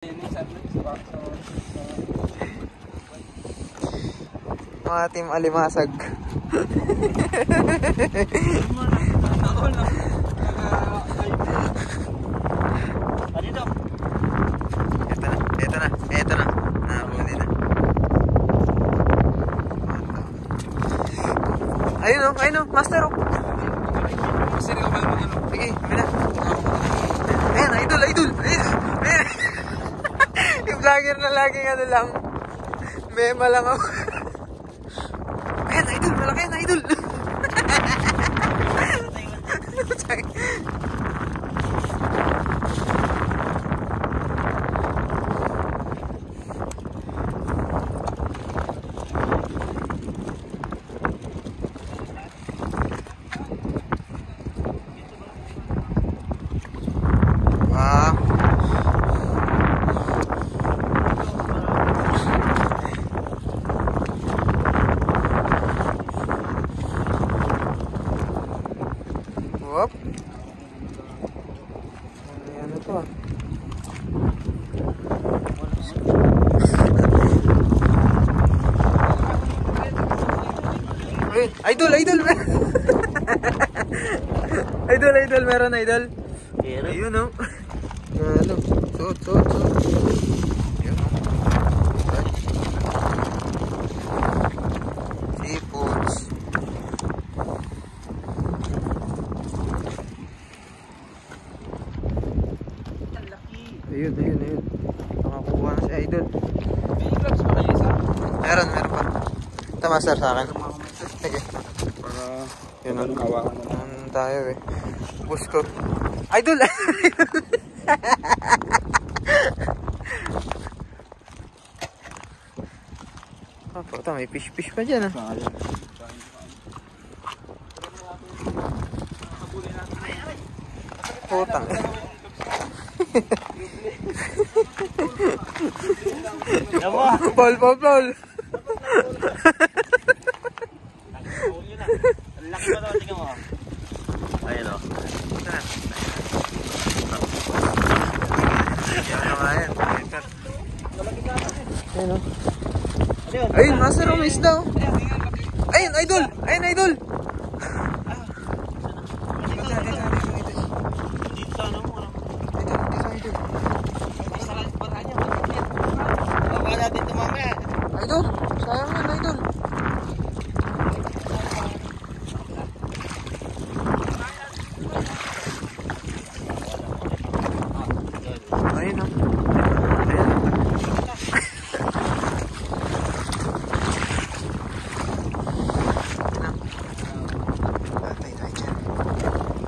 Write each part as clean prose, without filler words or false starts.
Mga team alimasag. Ito na. Nahuli na. Ayun o, master o. Sige, may na. Ayan, idol. Ayan. Yung vlogger na laging ano lang. Mema lang ako. Ayan, idol. Malaki yan, idol. Whoop. Ano to ah? Idol! idol, meron idol. Ayun o. Ano? Suot. Ayun o. Seafoods. Ayun. Nakakuha na si idol. May gloves pa kayo isa? Meron pa. Ito master sa akin. Sige. Para yun ang hawakan mo. Tayo eh. Bus ko. Idol! Puta, may fish pa dyan ah. Putang. Paul. Laki ba daw, tingnan mo. Ayun o. Ayun o. Ayun, master o, may isda o. Ayun, idol. Dito sa ano mo. Baka natin ito mamaya. Idol, sayang yan, idol. Ayun o.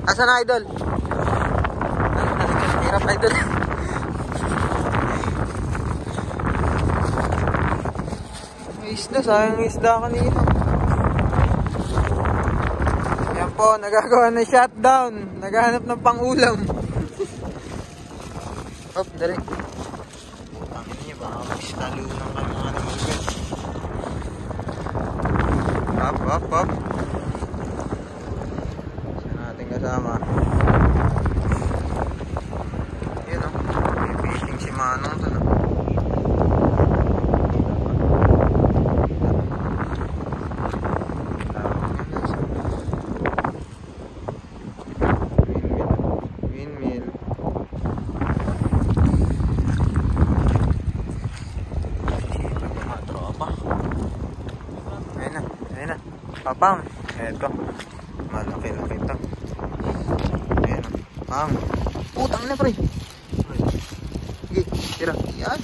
Asan na idol? Hirap idol. May isda, sayang isda kanina. Yan po, nagagawa ng shutdown. Naghahanap ng pang-ulam. Hop, dali. Tangin niya, baka mag-stalunang kami mga namugan. Hop. Saan natin kasama? Yun o, may fishing si Manong doon o. Windmill. Ayun na. Papang. Eto. Malaki-laki ito. Ayun na. Pang. Putang na pre. Sige, tira. Yan.